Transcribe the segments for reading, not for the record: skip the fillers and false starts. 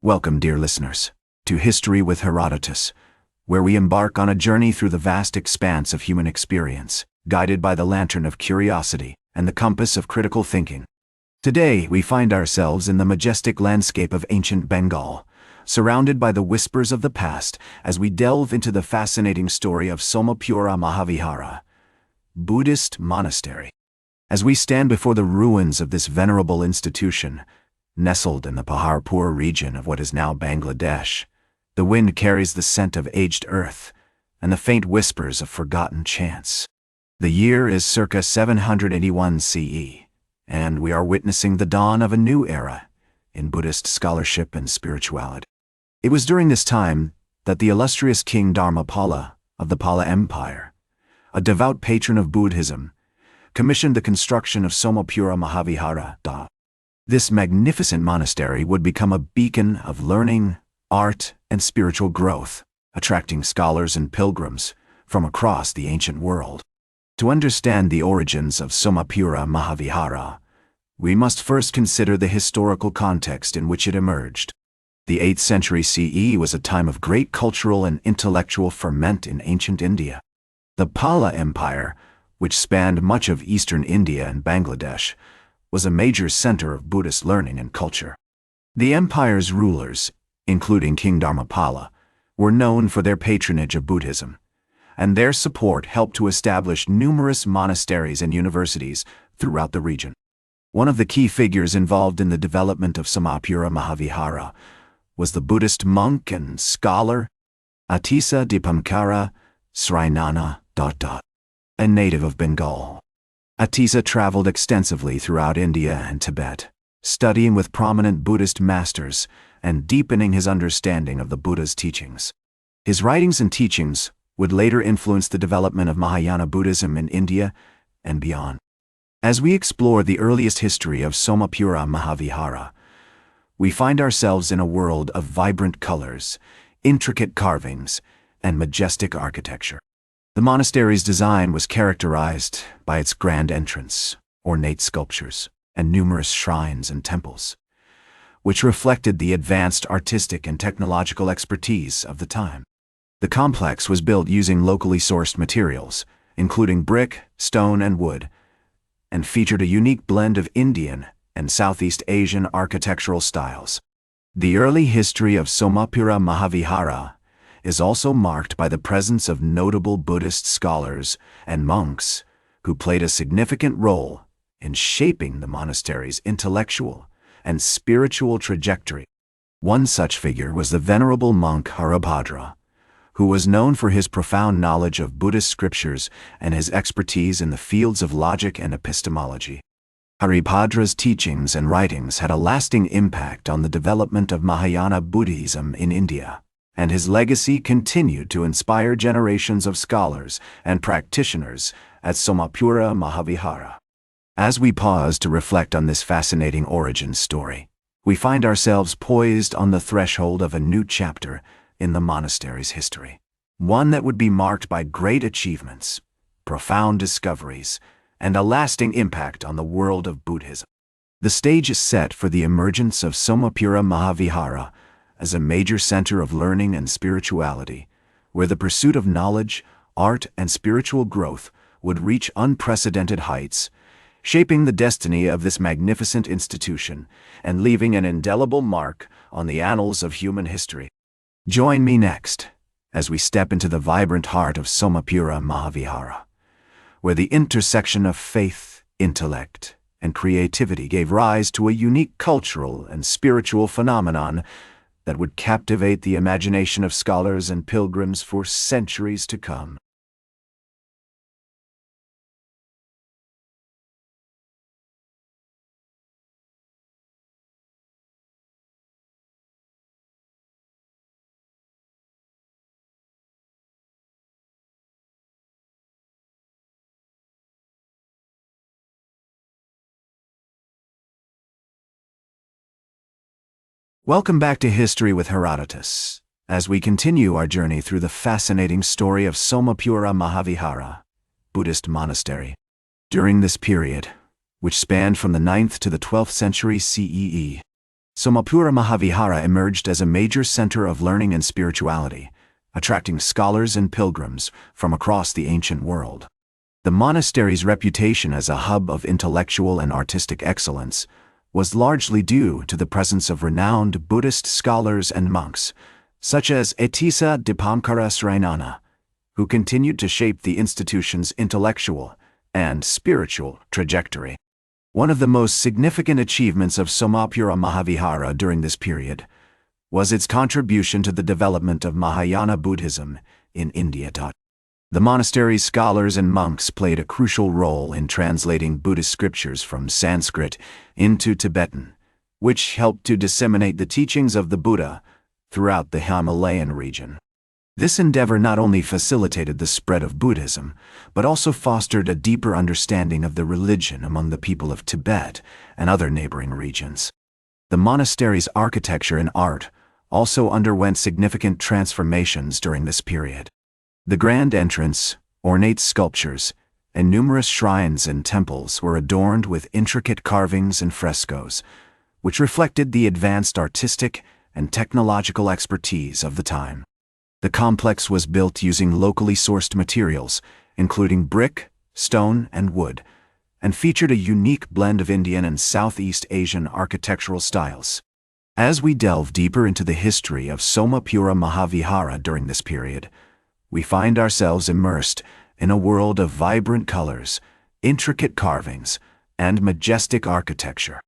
Welcome, dear listeners, to History with Herodotus, where we embark on a journey through the vast expanse of human experience, guided by the lantern of curiosity and the compass of critical thinking. Today, we find ourselves in the majestic landscape of ancient Bengal, surrounded by the whispers of the past as we delve into the fascinating story of Somapura Mahavihara, Buddhist monastery. As we stand before the ruins of this venerable institution, nestled in the Paharpur region of what is now Bangladesh, the wind carries the scent of aged earth and the faint whispers of forgotten chants. The year is circa 781 CE, and we are witnessing the dawn of a new era in Buddhist scholarship and spirituality. It was during this time that the illustrious King Dharmapala of the Pala Empire, a devout patron of Buddhism, commissioned the construction of Somapura Mahavihara. This magnificent monastery would become a beacon of learning, art, and spiritual growth, attracting scholars and pilgrims from across the ancient world. To understand the origins of Somapura Mahavihara, we must first consider the historical context in which it emerged. The 8th century CE was a time of great cultural and intellectual ferment in ancient India. The Pala Empire, which spanned much of eastern India and Bangladesh, was a major center of Buddhist learning and culture. The empire's rulers, including King Dharmapala, were known for their patronage of Buddhism, and their support helped to establish numerous monasteries and universities throughout the region. One of the key figures involved in the development of Somapura Mahavihara was the Buddhist monk and scholar Atisa Dipankara Srinana. A native of Bengal. Atisa traveled extensively throughout India and Tibet, studying with prominent Buddhist masters and deepening his understanding of the Buddha's teachings. His writings and teachings would later influence the development of Mahayana Buddhism in India and beyond. As we explore the earliest history of Somapura Mahavihara, we find ourselves in a world of vibrant colors, intricate carvings, and majestic architecture. The monastery's design was characterized by its grand entrance, ornate sculptures, and numerous shrines and temples, which reflected the advanced artistic and technological expertise of the time. The complex was built using locally sourced materials, including brick, stone, and wood, and featured a unique blend of Indian and Southeast Asian architectural styles. The early history of Somapura Mahavihara is also marked by the presence of notable Buddhist scholars and monks who played a significant role in shaping the monastery's intellectual and spiritual trajectory. One such figure was the venerable monk Haribhadra, who was known for his profound knowledge of Buddhist scriptures and his expertise in the fields of logic and epistemology. Haribhadra's teachings and writings had a lasting impact on the development of Mahayana Buddhism in India, and his legacy continued to inspire generations of scholars and practitioners at Somapura Mahavihara. As we pause to reflect on this fascinating origin story, we find ourselves poised on the threshold of a new chapter in the monastery's history, one that would be marked by great achievements, profound discoveries, and a lasting impact on the world of Buddhism. The stage is set for the emergence of Somapura Mahavihara as a major center of learning and spirituality, where the pursuit of knowledge, art, and spiritual growth would reach unprecedented heights, shaping the destiny of this magnificent institution and leaving an indelible mark on the annals of human history. Join me next as we step into the vibrant heart of Somapura Mahavihara, where the intersection of faith, intellect, and creativity gave rise to a unique cultural and spiritual phenomenon that would captivate the imagination of scholars and pilgrims for centuries to come. Welcome back to History with Herodotus, as we continue our journey through the fascinating story of Somapura Mahavihara, Buddhist monastery. During this period, which spanned from the 9th to the 12th century CEE, Somapura Mahavihara emerged as a major center of learning and spirituality, attracting scholars and pilgrims from across the ancient world. The monastery's reputation as a hub of intellectual and artistic excellence was largely due to the presence of renowned Buddhist scholars and monks, such as Etisa Dipankara Srinana, who continued to shape the institution's intellectual and spiritual trajectory. One of the most significant achievements of Somapura Mahavihara during this period was its contribution to the development of Mahayana Buddhism in India. The monastery's scholars and monks played a crucial role in translating Buddhist scriptures from Sanskrit into Tibetan, which helped to disseminate the teachings of the Buddha throughout the Himalayan region. This endeavor not only facilitated the spread of Buddhism, but also fostered a deeper understanding of the religion among the people of Tibet and other neighboring regions. The monastery's architecture and art also underwent significant transformations during this period. The grand entrance, ornate sculptures, and numerous shrines and temples were adorned with intricate carvings and frescoes, which reflected the advanced artistic and technological expertise of the time. The complex was built using locally sourced materials, including brick, stone, and wood, and featured a unique blend of Indian and Southeast Asian architectural styles. As we delve deeper into the history of Somapura Mahavihara during this period, we find ourselves immersed in a world of vibrant colors, intricate carvings, and majestic architecture.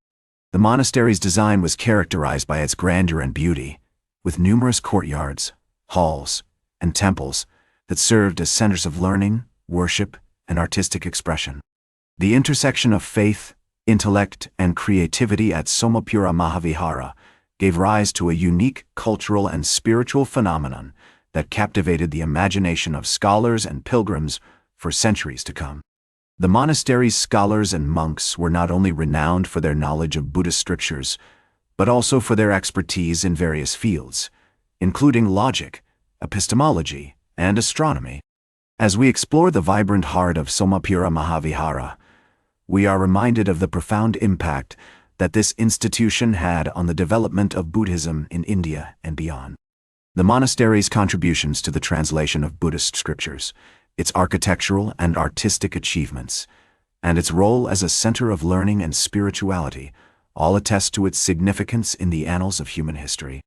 The monastery's design was characterized by its grandeur and beauty, with numerous courtyards, halls, and temples that served as centers of learning, worship, and artistic expression. The intersection of faith, intellect, and creativity at Somapura Mahavihara gave rise to a unique cultural and spiritual phenomenon that captivated the imagination of scholars and pilgrims for centuries to come. The monastery's scholars and monks were not only renowned for their knowledge of Buddhist scriptures, but also for their expertise in various fields, including logic, epistemology, and astronomy. As we explore the vibrant heart of Somapura Mahavihara, we are reminded of the profound impact that this institution had on the development of Buddhism in India and beyond. The monastery's contributions to the translation of Buddhist scriptures, its architectural and artistic achievements, and its role as a center of learning and spirituality all attest to its significance in the annals of human history.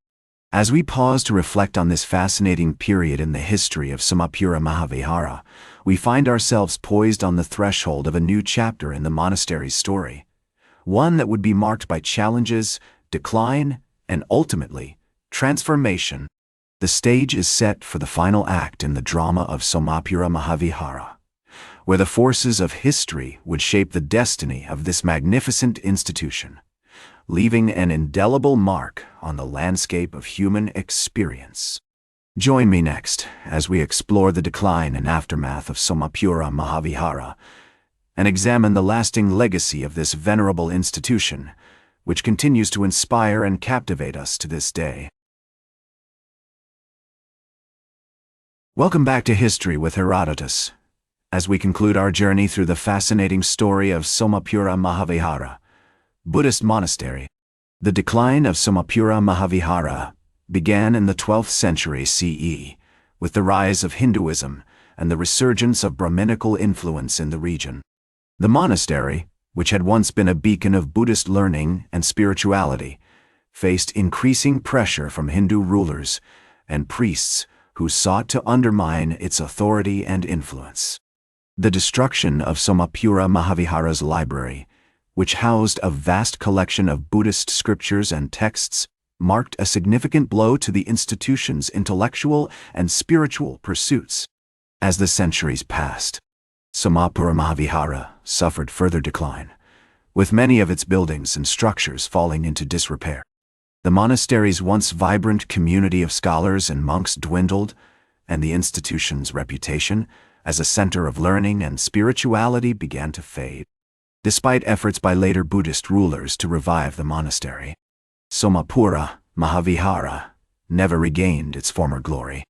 As we pause to reflect on this fascinating period in the history of Somapura Mahavihara, we find ourselves poised on the threshold of a new chapter in the monastery's story, one that would be marked by challenges, decline, and ultimately, transformation. The stage is set for the final act in the drama of Somapura Mahavihara, where the forces of history would shape the destiny of this magnificent institution, leaving an indelible mark on the landscape of human experience. Join me next as we explore the decline and aftermath of Somapura Mahavihara and examine the lasting legacy of this venerable institution, which continues to inspire and captivate us to this day. Welcome back to History with Herodotus, as we conclude our journey through the fascinating story of Somapura Mahavihara, Buddhist monastery. The decline of Somapura Mahavihara began in the 12th century CE, with the rise of Hinduism and the resurgence of Brahminical influence in the region. The monastery, which had once been a beacon of Buddhist learning and spirituality, faced increasing pressure from Hindu rulers and priests who sought to undermine its authority and influence. The destruction of Somapura Mahavihara's library, which housed a vast collection of Buddhist scriptures and texts, marked a significant blow to the institution's intellectual and spiritual pursuits. As the centuries passed, Somapura Mahavihara suffered further decline, with many of its buildings and structures falling into disrepair. The monastery's once vibrant community of scholars and monks dwindled, and the institution's reputation as a center of learning and spirituality began to fade. Despite efforts by later Buddhist rulers to revive the monastery, Somapura Mahavihara never regained its former glory.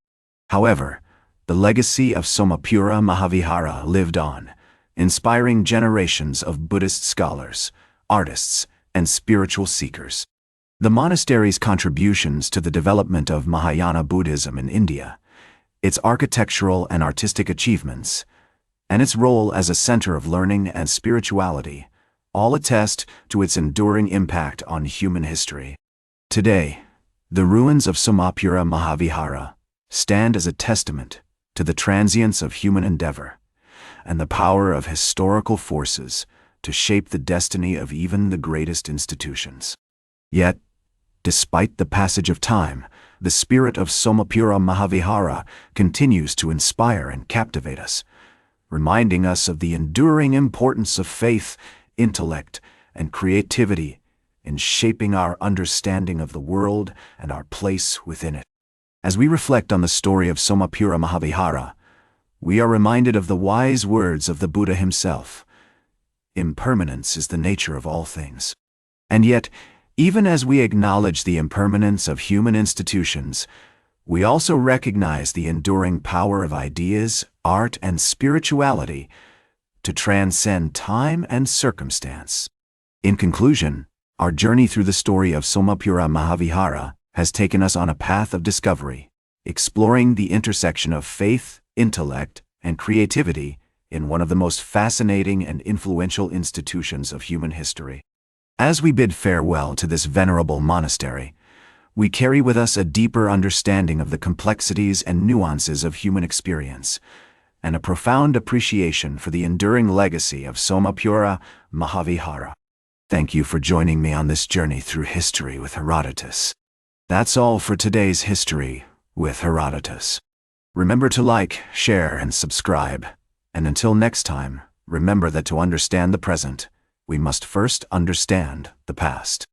However, the legacy of Somapura Mahavihara lived on, inspiring generations of Buddhist scholars, artists, and spiritual seekers. The monastery's contributions to the development of Mahayana Buddhism in India, its architectural and artistic achievements, and its role as a center of learning and spirituality all attest to its enduring impact on human history. Today, the ruins of Somapura Mahavihara stand as a testament to the transience of human endeavor and the power of historical forces to shape the destiny of even the greatest institutions. Yet, despite the passage of time, the spirit of Somapura Mahavihara continues to inspire and captivate us, reminding us of the enduring importance of faith, intellect, and creativity in shaping our understanding of the world and our place within it. As we reflect on the story of Somapura Mahavihara, we are reminded of the wise words of the Buddha himself. Impermanence is the nature of all things. And yet, even as we acknowledge the impermanence of human institutions, we also recognize the enduring power of ideas, art, and spirituality to transcend time and circumstance. In conclusion, our journey through the story of Somapura Mahavihara has taken us on a path of discovery, exploring the intersection of faith, intellect, and creativity in one of the most fascinating and influential institutions of human history. As we bid farewell to this venerable monastery, we carry with us a deeper understanding of the complexities and nuances of human experience, and a profound appreciation for the enduring legacy of Somapura Mahavihara. Thank you for joining me on this journey through history with Herodotus. That's all for today's History with Herodotus. Remember to like, share, and subscribe. And until next time, remember that to understand the present, we must first understand the past.